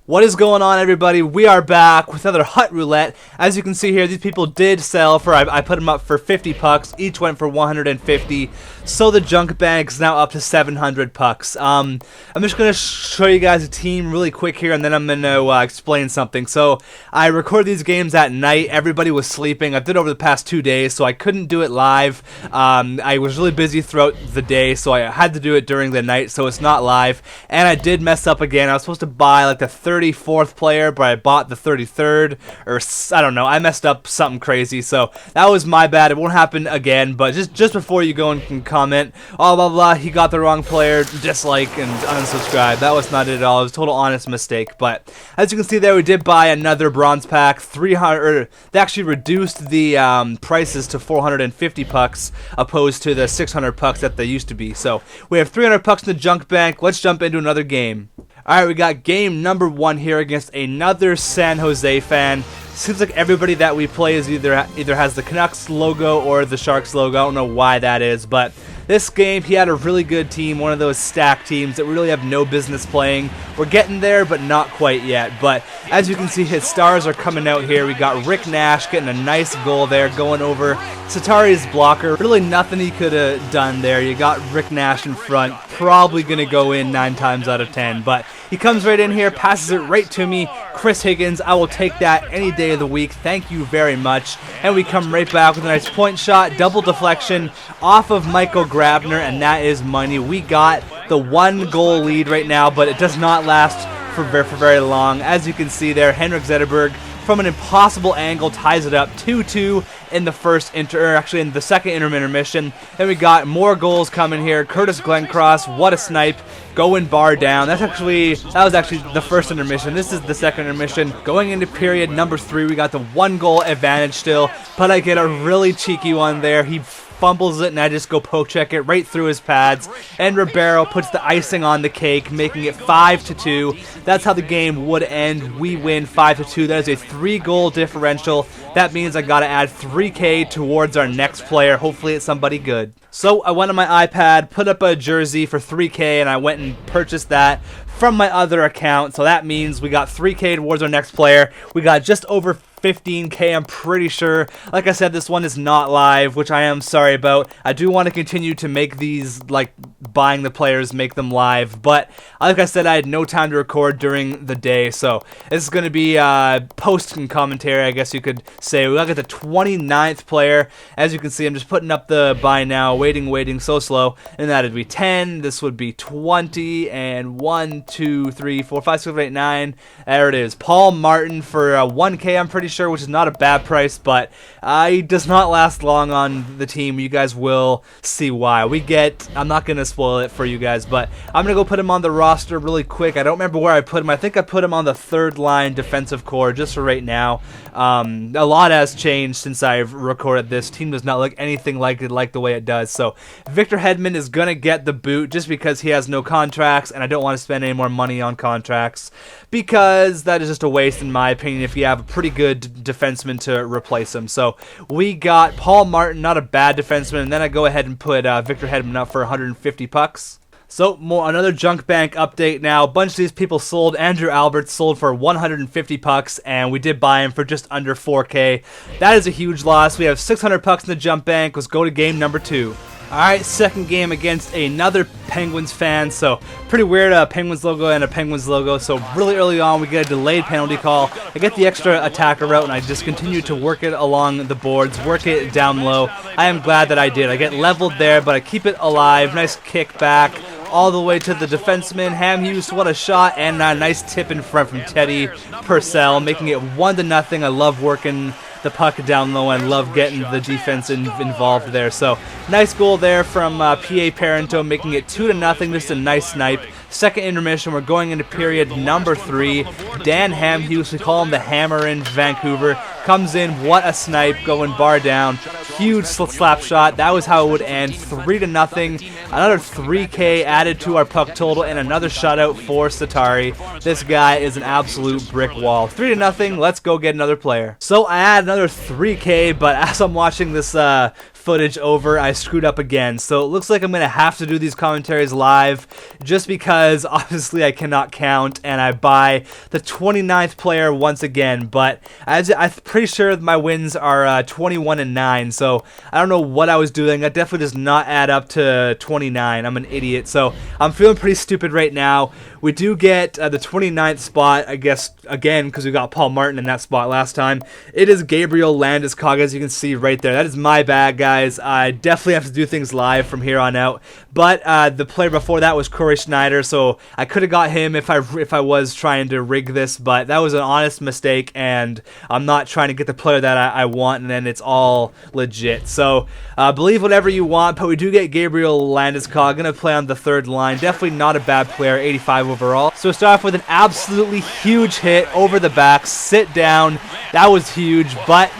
What is going on, everybody? We are back with another Hut Roulette. As you can see here, these people did sell for, I put them up for 50 pucks. Each went for 150. So the junk bank is now up to 700 pucks. I'm just going to show you guys a team really quick here, and then I'm going to explain something. So I record these games at night. Everybody was sleeping. I did it over the past 2 days, so I couldn't do it live. I was really busy throughout the day, so I had to do it during the night, so it's not live. And I did mess up again. I was supposed to buy like the 34th player, but I bought the 33rd, or I don't know. I messed up something crazy, so that was my bad. It won't happen again, but just before you go and can comment, oh, blah, blah, he got the wrong player, dislike and unsubscribe. That was not it at all. It was a total honest mistake, but as you can see there, we did buy another bronze pack, 300, they actually reduced the prices to 450 pucks, opposed to the 600 pucks that they used to be. So we have 300 pucks in the junk bank. Let's jump into another game. Alright, we got game number 1 here against another San Jose fan. Seems like everybody that we play is either has the Canucks logo or the Sharks logo. I don't know why that is, but this game, he had a really good team, one of those stacked teams that we really have no business playing. We're getting there, but not quite yet. But as you can see, his stars are coming out here. We got Rick Nash getting a nice goal there, going over Satari's blocker. Really nothing he could have done there. You got Rick Nash in front, probably going to go in 9 times out of 10. But he comes right in here, passes it right to me. Chris Higgins, I will take that any day of the week. Thank you very much. And we come right back with a nice point shot, double deflection off of Michael Grabner, and that is money. We got the 1-goal lead right now, but it does not last for very long. As you can see there, Henrik Zetterberg from an impossible angle ties it up 2-2 in the second intermission. Then we got more goals coming here. Curtis Glencross, what a snipe, going bar down. That was actually the first intermission. This is the second intermission. Going into period number 3, we got the 1-goal advantage still, but I get a really cheeky one there. He fumbles it, and I just go poke check it right through his pads, and Ribeiro puts the icing on the cake, making it 5-2. That's how the game would end. We win 5-2. That is a 3-goal differential. That means I gotta add 3K towards our next player. Hopefully it's somebody good. So I went on my iPad, put up a jersey for 3K, and I went and purchased that from my other account. So that means we got 3K towards our next player. We got just over 15K, I'm pretty sure. Like I said, this one is not live, which I am sorry about. I do want to continue to make these, like buying the players, make them live, but like I said, I had no time to record during the day, so this is going to be post and commentary, I guess you could say. We got the 29th player. As you can see, I'm just putting up the buy now, waiting, so slow, and that'd be 10, this would be 20, and 1, 2, 3, 4, 5, 6, 7, 8, 9, there it is. Paul Martin for 1K, I'm pretty sure, which is not a bad price, but he does not last long on the team. You guys will see why. I'm not going to spoil it for you guys, but I'm going to go put him on the roster really quick. I don't remember where I put him. I think I put him on the 3rd line defensive core just for right now. A lot has changed since I've recorded this. Team does not look anything like the way it does. So Victor Hedman is going to get the boot just because he has no contracts, and I don't want to spend any more money on contracts because that is just a waste in my opinion if you have a pretty good defenseman to replace him. So we got Paul Martin, not a bad defenseman, and then I go ahead and put Victor Hedman up for 150 pucks. So another junk bank update now. A bunch of these people sold. Andrew Albert sold for 150 pucks, and we did buy him for just under 4K. That is a huge loss. We have 600 pucks in the junk bank. Let's go to game number 2. Alright, second game against another Penguins fan, so pretty weird, a Penguins logo and a Penguins logo. So really early on we get a delayed penalty call. I get the extra attacker route, and I just continue to work it along the boards, work it down low. I am glad that I did. I get leveled there, but I keep it alive. Nice kick back all the way to the defenseman. Ham Hughes, what a shot, and a nice tip in front from Teddy Purcell, making it 1-0. I love working the puck down low and love getting the defense involved there. So nice goal there from P.A. Parento, making it 2-0. Just a nice snipe. Second intermission, we're going into period number 3. Dan Ham Hughes, we call him the Hammer in Vancouver. Comes in, what a snipe, going bar down. Huge slap shot. That was how it would end. 3-0. Another 3K added to our puck total, and another shutout for Satari. This guy is an absolute brick wall. 3-0. Let's go get another player. So I add another 3K, but as I'm watching this footage over, I screwed up again. So it looks like I'm going to have to do these commentaries live just because obviously I cannot count, and I buy the 29th player once again. But I'm pretty sure my wins are 21-9, so I don't know what I was doing. That definitely does not add up to 29. I'm an idiot. So I'm feeling pretty stupid right now. We do get the 29th spot, I guess, again, because we got Paul Martin in that spot last time. It is Gabriel Landeskog, as you can see right there. That is my bad, guys. I definitely have to do things live from here on out. But the player before that was Corey Schneider, so I could have got him if I was trying to rig this, but that was an honest mistake, and I'm not trying to get the player that I want, and then it's all legit. So believe whatever you want, but we do get Gabriel Landeskog. Going to play on the third line. Definitely not a bad player, 85 overall. So we start off with an absolutely huge hit over the back. Sit down. That was huge, but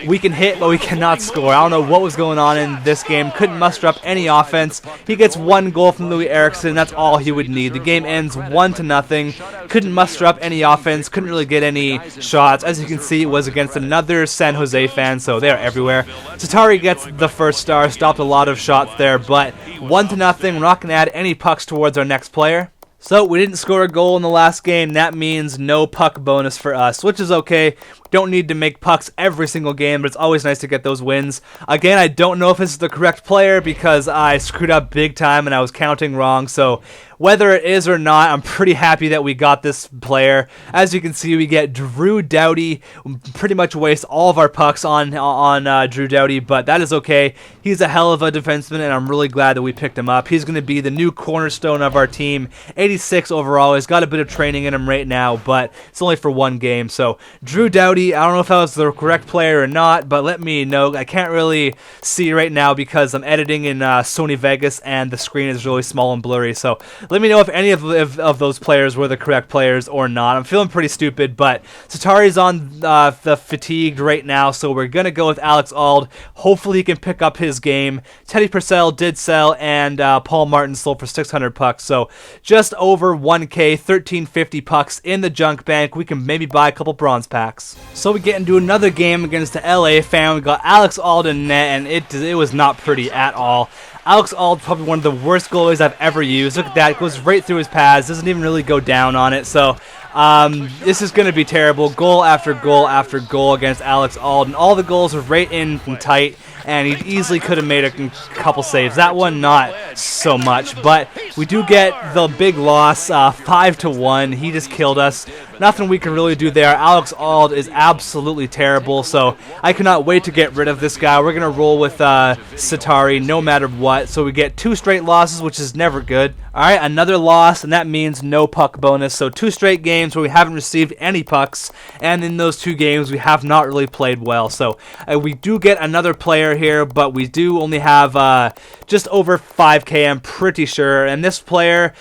we can hit, but we cannot score. I don't know what was going on in this game. Couldn't muster up any offense. He gets one goal from Louis Eriksson. That's all he would need. The game ends 1-0. Couldn't muster up any offense. Couldn't really get any shots. As you can see, it was against another San Jose fan, so they're everywhere. Satari gets the first star. Stopped a lot of shots there, but 1-0. We're not going to add any pucks towards our next player. So we didn't score a goal in the last game. That means no puck bonus for us, which is okay. We don't need to make pucks every single game, but it's always nice to get those wins. Again, I don't know if this is the correct player because I screwed up big time and I was counting wrong. So whether it is or not, I'm pretty happy that we got this player. As you can see, we get Drew Doughty. Pretty much waste all of our pucks on Drew Doughty, but that is okay. He's a hell of a defenseman, and I'm really glad that we picked him up. He's going to be the new cornerstone of our team. 86 overall. He's got a bit of training in him right now, but it's only for one game. So Drew Doughty, I don't know if that was the correct player or not, but let me know. I can't really see right now because I'm editing in Sony Vegas, and the screen is really small and blurry. So let me know if any of those players were the correct players or not. I'm feeling pretty stupid, but Satari's on the fatigued right now, so we're going to go with Alex Auld. Hopefully he can pick up his game. Teddy Purcell did sell, and Paul Martin sold for 600 pucks, so just over 1K, 1350 pucks in the junk bank. We can maybe buy a couple bronze packs. So we get into another game against the LA fan. We got Alex Auld in net, and it was not pretty at all. Alex Auld, probably one of the worst goalies I've ever used. Look at that. It goes right through his pads. Doesn't even really go down on it. So this is going to be terrible. Goal after goal after goal against Alex Auld. And all the goals are right in and tight. And he easily could have made a couple saves. That one, not so much. But we do get the big loss, 5-1. He just killed us. Nothing we can really do there. Alex Auld is absolutely terrible, so I cannot wait to get rid of this guy. We're going to roll with Satari no matter what. So we get 2 straight losses, which is never good. All right, another loss, and that means no puck bonus. So 2 straight games where we haven't received any pucks, and in those 2 games we have not really played well. So we do get another player here, but we do only have just over 5K, I'm pretty sure. And this player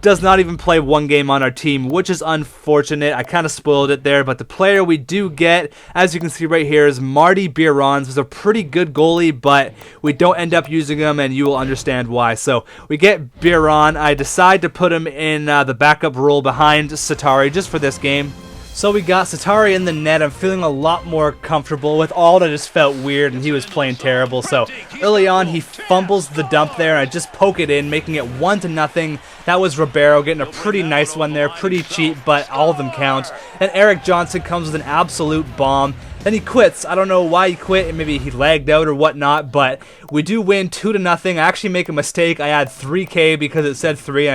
does not even play 1 game on our team, which is unfortunate. I kind of spoiled it there, but the player we do get, as you can see right here, is Marty Bierons. He's a pretty good goalie, but we don't end up using him, and you will understand why. So we get Bierons. I decide to put him in the backup role behind Satari just for this game. So we got Satari in the net. I'm feeling a lot more comfortable. With Auld, I just felt weird, and he was playing terrible. So early on, he fumbles the dump there, and I just poke it in, making it 1-0. That was Ribeiro getting a pretty nice one there. Pretty cheap, but all of them count. And Eric Johnson comes with an absolute bomb. Then he quits. I don't know why he quit. Maybe he lagged out or whatnot, but we do win 2-0. I actually make a mistake. I add 3K because it said 3, and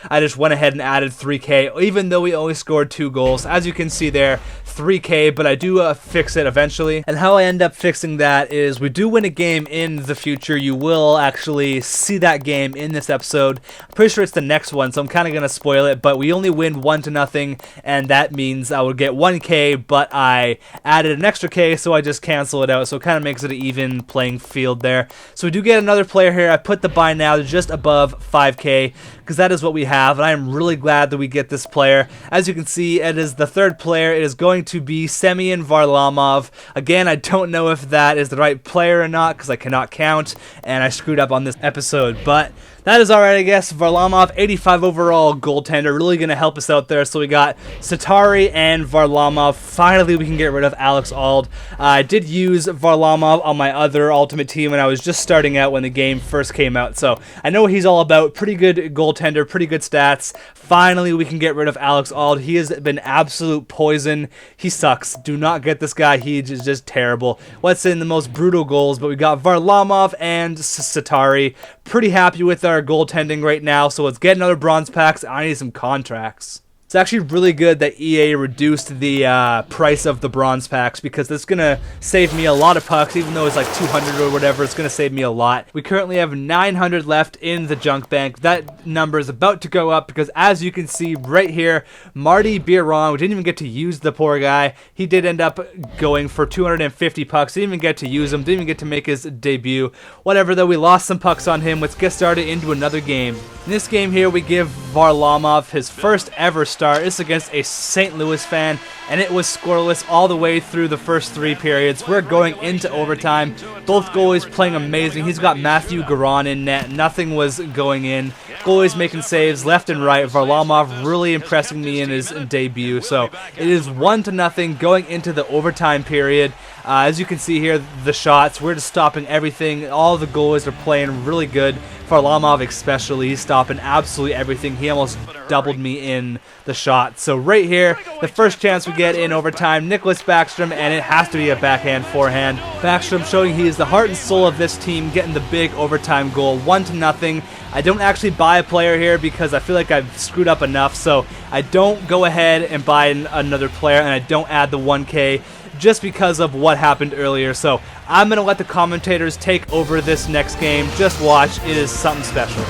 I just went ahead and added 3K, even though we only scored 2 goals. As you can see there, 3K, but I do fix it eventually. And how I end up fixing that is we do win a game in the future. You will actually see that game in this episode. I'm pretty sure it's the next one, so I'm kind of going to spoil it, but we only win 1-0, and that means I would get 1K, but I added an extra K, so I just cancel it out. So it kind of makes it an even playing field there. So we do get another player here. I put the buy now just above 5K because that is what we have, and I am really glad that we get this player. As you can see, it is the third player. It is going to be Semyon Varlamov. Again, I don't know if that is the right player or not because I cannot count, and I screwed up on this episode, but that is alright, I guess. Varlamov, 85 overall goaltender, really going to help us out there. So we got Satari and Varlamov. Finally, we can get rid of Alex Auld. I did use Varlamov on my other Ultimate team when I was just starting out when the game first came out. So I know what he's all about. Pretty good goaltender, pretty good stats. Finally, we can get rid of Alex Auld. He has been absolute poison. He sucks. Do not get this guy. He is just terrible. What's in the most brutal goals? But we got Varlamov and Satari. Pretty happy with our goaltending right now, so let's get another bronze packs. I need some contracts. It's actually really good that EA reduced the price of the bronze packs because it's going to save me a lot of pucks. Even though it's like 200 or whatever, it's going to save me a lot. We currently have 900 left in the junk bank. That number is about to go up because as you can see right here, Marty Biron, we didn't even get to use the poor guy. He did end up going for 250 pucks. Didn't even get to use him. Didn't even get to make his debut. Whatever though, we lost some pucks on him. Let's get started into another game. In this game here, we give Varlamov his first ever start. It's against a St. Louis fan, and it was scoreless all the way through the first 3 periods. We're going into overtime. Both goalies playing amazing. He's got Matthew Garon in net. Nothing was going in. Goalies making saves left and right. Varlamov really impressing me in his debut. So it is 1-0 going into the overtime period. As you can see here, the shots, we're just stopping everything. All the goalies are playing really good. Varlamov especially, he's stopping absolutely everything. He almost doubled me in the shot. So right here, the first chance we get in overtime, Nicholas Backstrom, and it has to be a backhand forehand. Backstrom showing he is the heart and soul of this team, getting the big overtime goal, 1-0. I don't actually buy a player here because I feel like I've screwed up enough, so I don't go ahead and buy another player, and I don't add the 1K. Just because of what happened earlier. So I'm going to let the commentators take over this next game. Just watch. It is something special.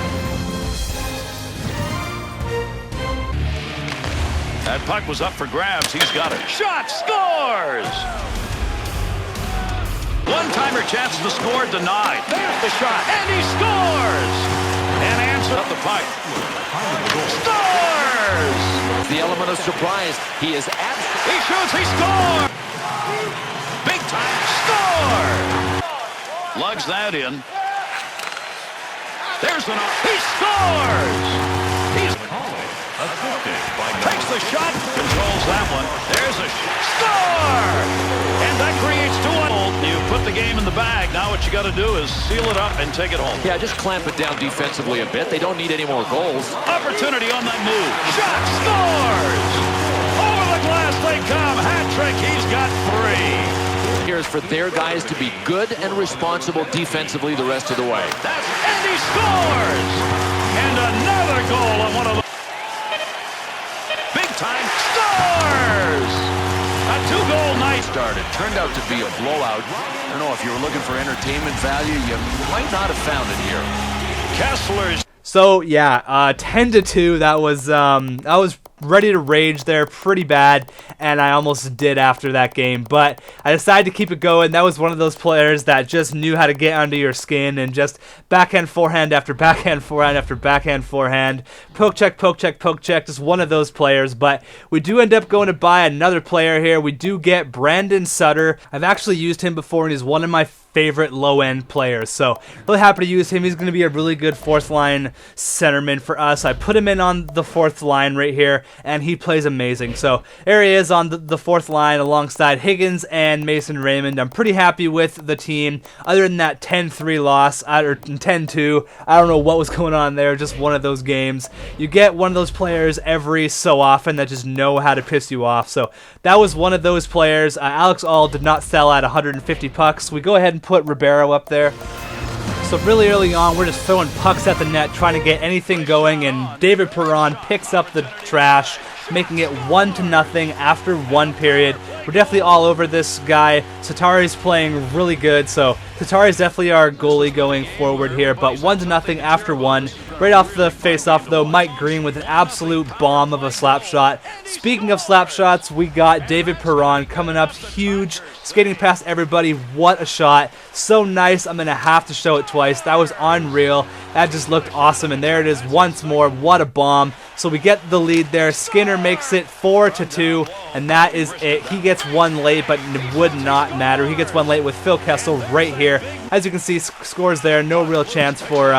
That puck was up for grabs. He's got it. Shot, scores! One-timer chances to score, denied. There's the shot, and he scores! And answers up the pipe. Scores! The element of surprise. He is He shoots, he scores! Big time score! Lugs that in. There's the knock. He scores! He's takes the shot, controls that one. There's a score! And that creates 2-1. You put the game in the bag. Now what you got to do is seal it up and take it home. Yeah, just clamp it down defensively a bit. They don't need any more goals. Opportunity on that move. Shot, scores! Over the glass they come. Hat trick. He's got 3. Here is for their guys to be good and responsible defensively the rest of the way. And he scores! And another goal on one of the big time scores! A 2-goal night Started. Turned out to be a blowout. I don't know if you were looking for entertainment value, you might not have found it here. Kessler's. So yeah, 10-2. That was ready to rage there pretty bad, and I almost did after that game, but I decided to keep it going. That was one of those players that just knew how to get under your skin and just backhand forehand after backhand forehand after backhand forehand, poke check, poke check, poke check, just one of those players. But we do end up going to buy another player here. We do get Brandon Sutter. I've actually used him before, and he's one of my favorite low-end players, so really happy to use him. He's going to be a really good fourth-line centerman for us. I put him in on the fourth line right here, and he plays amazing. So there he is on the fourth line alongside Higgins and Mason Raymond. I'm pretty happy with the team. Other than that 10-3 loss, or 10-2, I don't know what was going on there, just one of those games. You get one of those players every so often that just know how to piss you off, so that was one of those players. Alex Auld did not sell at 150 pucks. We go ahead and put Ribeiro up there. So really early on, we're just throwing pucks at the net, trying to get anything going, and David Perron picks up the trash, making it 1-0 after 1 period. We're definitely all over this guy. Satari's playing really good, so Satari's definitely our goalie going forward here, but 1-0 after 1. Right off the face-off, though, Mike Green with an absolute bomb of a slap shot. Speaking of slap shots, we got David Perron coming up huge, skating past everybody. What a shot. So nice. I'm going to have to show it twice. That was unreal. That just looked awesome, and there it is once more. What a bomb. So we get the lead there. Skinner makes it 4-2, and that is it. He gets one late, but it would not matter. He gets one late with Phil Kessel right here. As you can see, scores there. No real chance for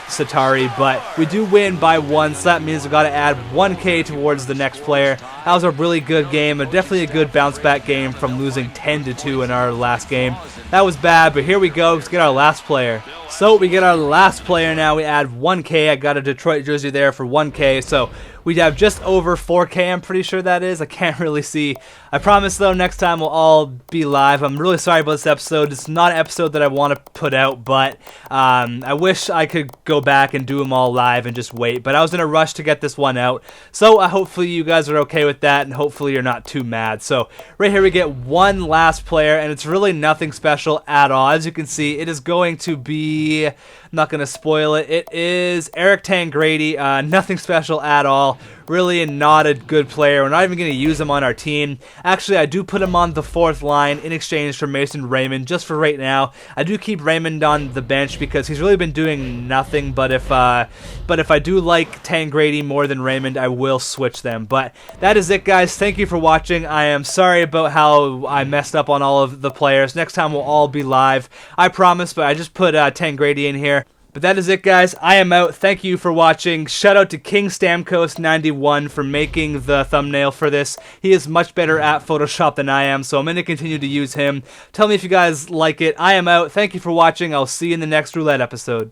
Satari, but we do win by 1, so that means we've got to add 1K towards the next player. That was a really good game, and definitely a good bounce-back game from losing 10-2 in our last game. That was bad, but here we go. Let's get our last player. So we get our last player now. We add 1K. I got a Detroit jersey there for 1K, so we have just over 4K, I'm pretty sure that is. I can't really see. I promise, though, next time we'll all be live. I'm really sorry about this episode. It's not an episode that I want to put out, but I wish I could go back and do them all live and just wait. But I was in a rush to get this one out, so hopefully you guys are okay with that, and hopefully you're not too mad. So right here we get one last player, and it's really nothing special at all. As you can see, it is going to be... I'm not going to spoil it. It is Eric Tangradi. Nothing special at all. Really not a good player. We're not even going to use him on our team. Actually, I do put him on the 4th line in exchange for Mason Raymond, just for right now. I do keep Raymond on the bench because he's really been doing nothing, but if I do like Tangradi more than Raymond, I will switch them. But that is it, guys. Thank you for watching. I am sorry about how I messed up on all of the players. Next time we'll all be live. I promise, but I just put Tangradi in here. But that is it, guys. I am out. Thank you for watching. Shout out to King Stamkos91 for making the thumbnail for this. He is much better at Photoshop than I am, so I'm going to continue to use him. Tell me if you guys like it. I am out. Thank you for watching. I'll see you in the next Roulette episode.